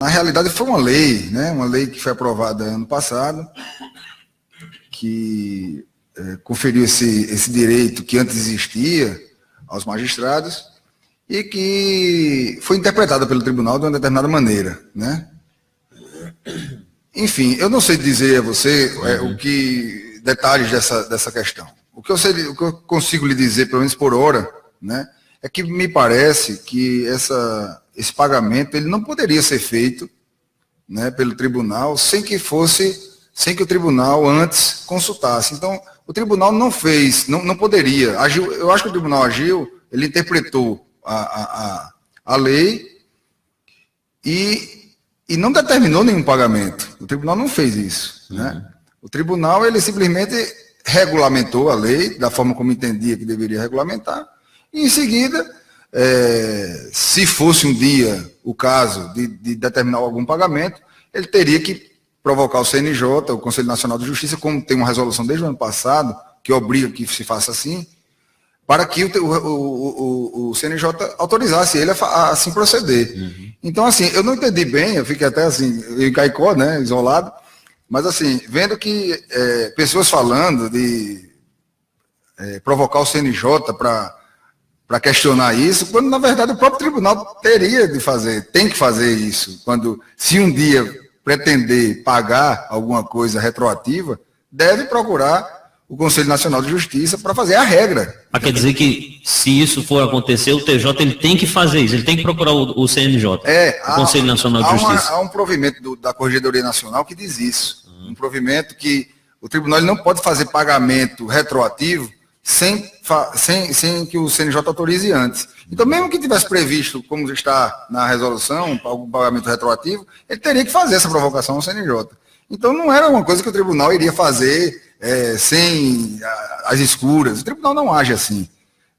Na realidade, foi uma lei, né? Uma lei que foi aprovada ano passado, que conferiu esse direito que antes existia aos magistrados e que foi interpretada pelo tribunal de uma determinada maneira, né? Enfim, eu não sei dizer a você detalhes dessa questão. O que eu consigo lhe dizer, pelo menos por hora, né, é que me parece que esse pagamento ele não poderia ser feito, né, pelo tribunal sem que o tribunal antes consultasse. Então, o tribunal não fez, não poderia, agiu, eu acho que o tribunal agiu, ele interpretou a lei e não determinou nenhum pagamento. O tribunal não fez isso, né? O tribunal, ele simplesmente regulamentou a lei da forma como entendia que deveria regulamentar, e em seguida, se fosse um dia o caso de determinar algum pagamento, ele teria que provocar o CNJ, o Conselho Nacional de Justiça, como tem uma resolução desde o ano passado, que obriga que se faça assim, para que o CNJ autorizasse ele a assim proceder. Então, assim, eu não entendi bem, eu fiquei até assim, em Caicó, né, isolado, mas assim, vendo que pessoas falando de provocar o CNJ para questionar isso, quando na verdade o próprio tribunal tem que fazer isso, se um dia pretender pagar alguma coisa retroativa, deve procurar o Conselho Nacional de Justiça para fazer a regra. Quer dizer que, se isso for acontecer, o TJ ele tem que fazer isso, ele tem que procurar o CNJ, o Conselho Nacional de Justiça. Há um provimento da Corregedoria Nacional que diz isso. Um provimento que o tribunal ele não pode fazer pagamento retroativo sem que o CNJ autorize antes. Então, mesmo que tivesse previsto, como está na resolução, algum pagamento retroativo, ele teria que fazer essa provocação ao CNJ. Então, não era uma coisa que o tribunal iria fazer sem as escuras. O tribunal não age assim,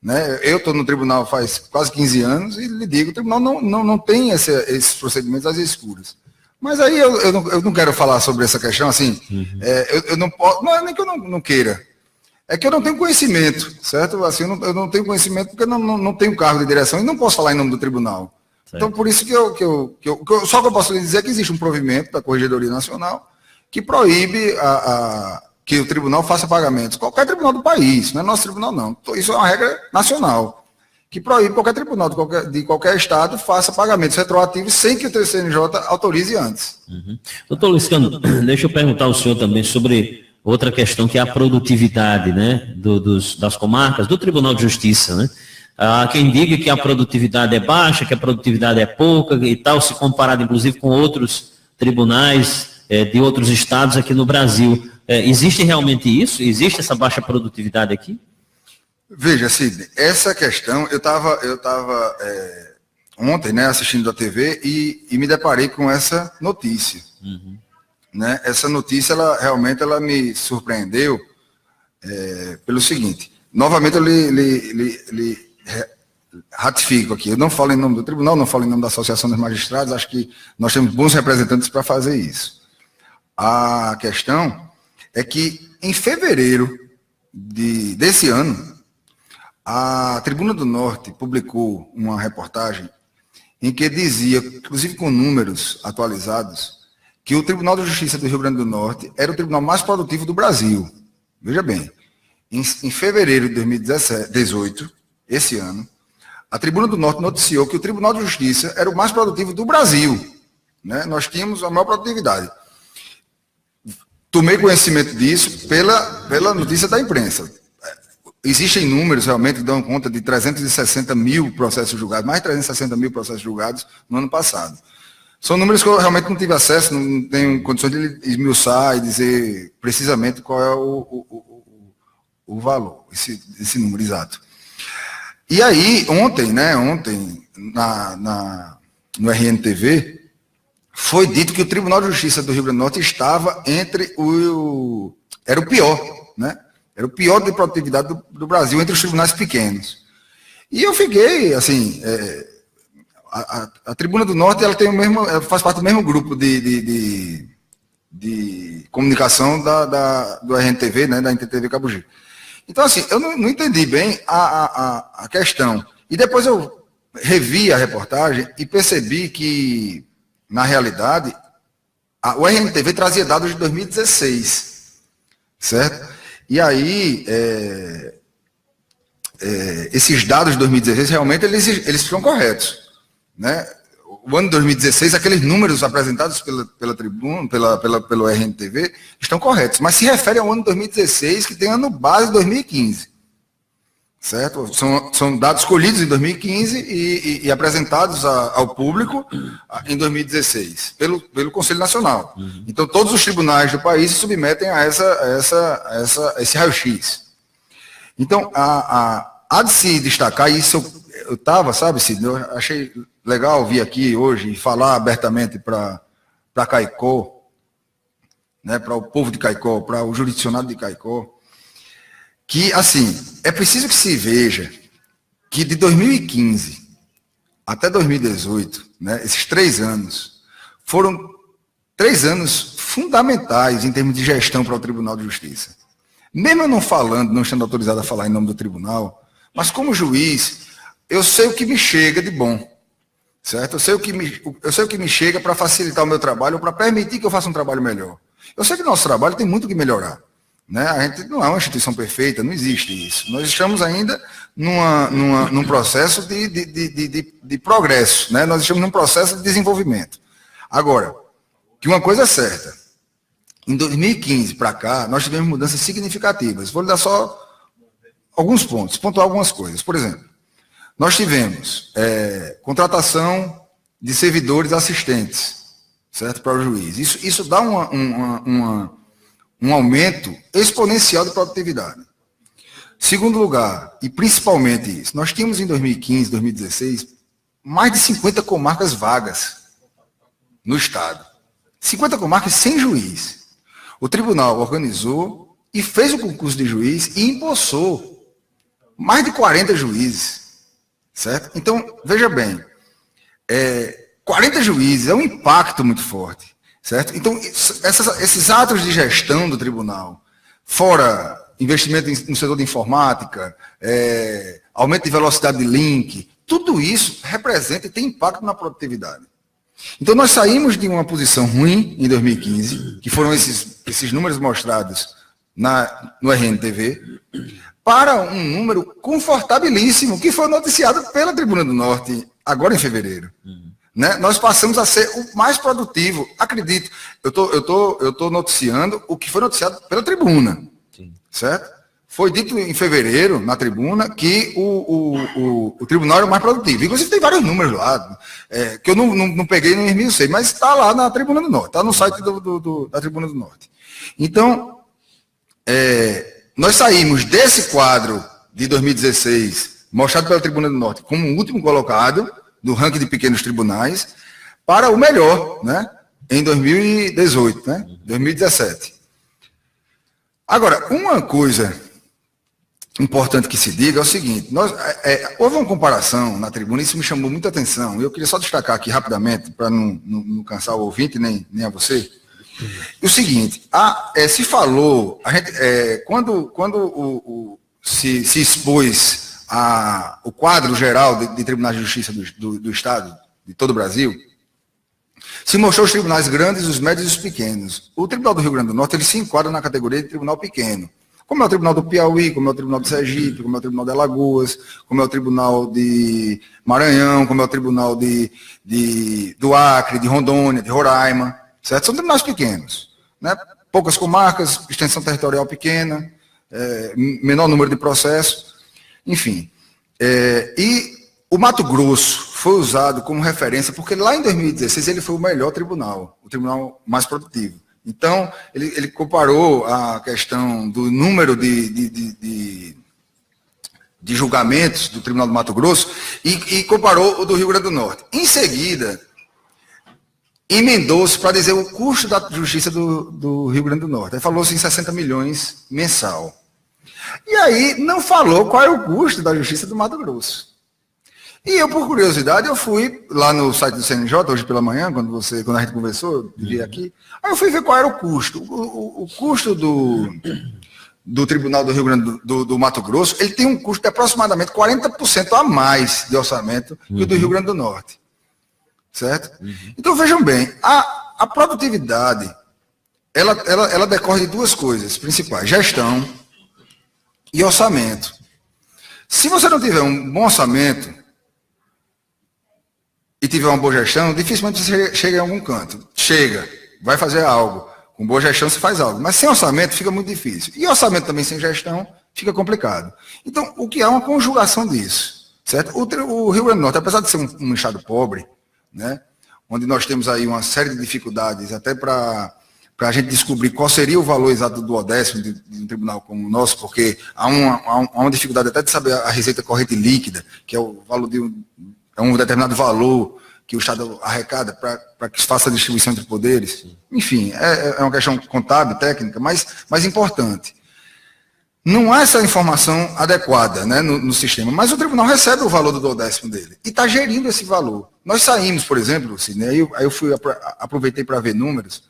né? Eu estou no tribunal faz quase 15 anos e lhe digo, o tribunal não tem esses procedimentos às escuras. Mas aí eu não quero falar sobre essa questão, assim, eu não posso, não é nem que eu não queira, é que eu não tenho conhecimento, certo? Assim, eu não tenho conhecimento porque eu não tenho cargo de direção e não posso falar em nome do tribunal. Certo. Então, por isso só que eu posso lhe dizer que existe um provimento da Corregedoria Nacional que proíbe que o tribunal faça pagamentos. Qualquer tribunal do país, não é nosso tribunal, não. Isso é uma regra nacional, que proíbe qualquer tribunal de qualquer estado faça pagamentos retroativos sem que o TCNJ autorize antes. Doutor Luiz Cândido, deixa eu perguntar ao senhor também sobre outra questão, que é a produtividade, né, das comarcas, do Tribunal de Justiça, né? Há quem diga que a produtividade é baixa, que a produtividade é pouca e tal, se comparado inclusive com outros tribunais de outros estados aqui no Brasil. Existe realmente isso? Existe essa baixa produtividade aqui? Veja, Sidney, essa questão, eu estava ontem, né, assistindo a TV e me deparei com essa notícia. Né? Essa notícia, realmente me surpreendeu pelo seguinte. Novamente eu lhe ratifico aqui, eu não falo em nome do tribunal, não falo em nome da Associação dos Magistrados, acho que nós temos bons representantes para fazer isso. A questão é que em fevereiro desse ano, a Tribuna do Norte publicou uma reportagem em que dizia, inclusive com números atualizados, que o Tribunal de Justiça do Rio Grande do Norte era o tribunal mais produtivo do Brasil. Veja bem, em fevereiro de 2018, esse ano, a Tribuna do Norte noticiou que o Tribunal de Justiça era o mais produtivo do Brasil. Né? Nós tínhamos a maior produtividade. Tomei conhecimento disso pela notícia da imprensa. Existem números realmente que dão conta de 360 mil processos julgados, mais de 360 mil processos julgados no ano passado. São números que eu realmente não tive acesso, não tenho condições de esmiuçar e dizer precisamente qual é o valor, esse número exato. E aí, ontem no RNTV, foi dito que o Tribunal de Justiça do Rio Grande do Norte estava era o pior, né? Era o pior de produtividade do Brasil entre os tribunais pequenos. E eu fiquei, assim, a Tribuna do Norte ela faz parte do mesmo grupo de comunicação do RNTV, né, da NTTV Cabugi. Então, assim, eu não entendi bem a questão. E depois eu revi a reportagem e percebi que na realidade, o RNTV trazia dados de 2016, certo? E aí, esses dados de 2016, realmente, eles estão corretos, né? O ano de 2016, aqueles números apresentados pela Tribuna, pelo RNTV, estão corretos, mas se refere ao ano de 2016, que tem ano base 2015, certo? São dados colhidos em 2015 e apresentados ao público em 2016, pelo Conselho Nacional. Então, todos os tribunais do país se submetem a esse raio-x. Então, há de se destacar, e isso eu estava, sabe, Sidney, eu achei legal vir aqui hoje e falar abertamente para Caicó, né, para o povo de Caicó, para o jurisdicionado de Caicó, que, assim, é preciso que se veja que de 2015 até 2018, né, esses 3 anos, foram 3 anos fundamentais em termos de gestão para o Tribunal de Justiça. Mesmo eu não estando autorizado a falar em nome do tribunal, mas como juiz, eu sei o que me chega de bom, certo? Eu sei o que me chega para facilitar o meu trabalho, para permitir que eu faça um trabalho melhor. Eu sei que o nosso trabalho tem muito que melhorar, né? A gente não é uma instituição perfeita, não existe isso. Nós estamos ainda num processo de progresso, né? Nós estamos num processo de desenvolvimento. Agora, que uma coisa é certa, em 2015 para cá, nós tivemos mudanças significativas. Vou lhe dar só alguns pontos, pontuar algumas coisas. Por exemplo, nós tivemos contratação de servidores assistentes, certo, para o juiz. Isso dá um aumento exponencial de produtividade. Segundo lugar, e principalmente isso, nós tínhamos em 2015, 2016, mais de 50 comarcas vagas no Estado. 50 comarcas sem juiz. O tribunal organizou e fez o concurso de juiz e empossou mais de 40 juízes. Certo? Então, veja bem, 40 juízes é um impacto muito forte. Certo? Então, esses atos de gestão do tribunal, fora investimento no setor de informática, aumento de velocidade de link, tudo isso representa e tem impacto na produtividade. Então, nós saímos de uma posição ruim em 2015, que foram esses números mostrados no RNTV, para um número confortabilíssimo, que foi noticiado pela Tribuna do Norte, agora em fevereiro. Né? Nós passamos a ser o mais produtivo, acredito. Eu tô noticiando o que foi noticiado pela Tribuna. Sim. Certo? Foi dito em fevereiro, na Tribuna, que o tribunal era o mais produtivo. Inclusive tem vários números lá, que eu não peguei no esmiucei, mas está lá na Tribuna do Norte, está no site da Tribuna do Norte. Então, nós saímos desse quadro de 2016, mostrado pela Tribuna do Norte, como o último colocado do ranking de pequenos tribunais, para o melhor, né, em 2018, né, 2017. Agora, uma coisa importante que se diga é o seguinte, houve uma comparação na Tribuna, isso me chamou muita atenção, e eu queria só destacar aqui rapidamente, para não cansar o ouvinte, nem a você. O seguinte, se falou, quando se expôs o quadro geral de tribunais de justiça do Estado, de todo o Brasil, se mostrou os tribunais grandes, os médios e os pequenos. O Tribunal do Rio Grande do Norte, ele se enquadra na categoria de tribunal pequeno, como é o Tribunal do Piauí, como é o Tribunal de Sergipe, como é o Tribunal de Alagoas, como é o Tribunal de Maranhão, como é o Tribunal do Acre, de Rondônia, de Roraima. Certo? São tribunais pequenos, né? Poucas comarcas, extensão territorial pequena, menor número de processos, enfim. E o Mato Grosso foi usado como referência, porque lá em 2016 ele foi o melhor tribunal, o tribunal mais produtivo. Então, ele comparou a questão do número de julgamentos do Tribunal do Mato Grosso e comparou o do Rio Grande do Norte. Em seguida, emendou-se para dizer o custo da justiça do Rio Grande do Norte. Aí falou-se em 60 milhões mensal. E aí não falou qual era o custo da justiça do Mato Grosso. E eu, por curiosidade, eu fui lá no site do CNJ, hoje pela manhã, quando a gente conversou, eu vi aqui, aí eu fui ver qual era o custo. O custo do Tribunal do Rio Grande do Mato Grosso, ele tem um custo de aproximadamente 40% a mais de orçamento que o do Rio Grande do Norte. certo? Então, vejam bem, a produtividade, ela decorre de duas coisas principais, gestão e orçamento. Se você não tiver um bom orçamento e tiver uma boa gestão, dificilmente você chega em algum canto. Chega, vai fazer algo. Com boa gestão você faz algo. Mas sem orçamento fica muito difícil. E orçamento também sem gestão fica complicado. Então, o que há é uma conjugação disso. Certo? O Rio Grande do Norte, apesar de ser um estado pobre, né, onde nós temos aí uma série de dificuldades, até para a gente descobrir qual seria o valor exato do duodécimo de um tribunal como o nosso, porque há uma dificuldade até de saber a receita corrente líquida, que é o valor de um determinado valor que o Estado arrecada para que se faça a distribuição entre poderes. Enfim, é uma questão contábil, técnica, mas importante. Não há essa informação adequada, né, no sistema, mas o tribunal recebe o valor do duodécimo dele e está gerindo esse valor. Nós saímos, por exemplo, aí eu aproveitei para ver números.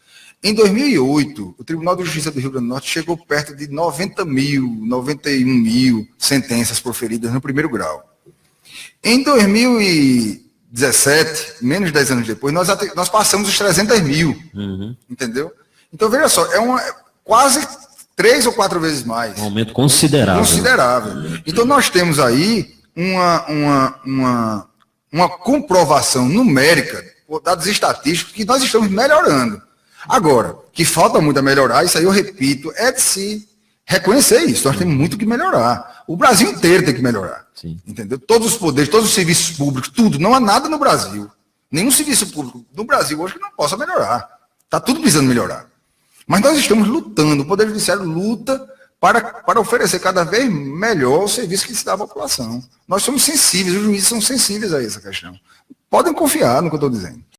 Em 2008, o Tribunal de Justiça do Rio Grande do Norte chegou perto de 91 mil sentenças proferidas no primeiro grau. Em 2017, menos de 10 anos depois, nós passamos os 300 mil, entendeu? Então, veja só, quase 3 ou 4 vezes mais. Um aumento considerável. Considerável. Então, nós temos aí uma comprovação numérica, por dados estatísticos, que nós estamos melhorando. Agora, que falta muito a melhorar, isso aí eu repito, é de se reconhecer isso. Nós temos muito que melhorar. O Brasil inteiro tem que melhorar. Sim. Entendeu? Todos os poderes, todos os serviços públicos, tudo. Não há nada no Brasil. Nenhum serviço público no Brasil hoje que não possa melhorar. Está tudo precisando melhorar. Mas nós estamos lutando, o Poder Judiciário luta para oferecer cada vez melhor o serviço que se dá à população. Nós somos sensíveis, os juízes são sensíveis a essa questão. Podem confiar no que eu estou dizendo.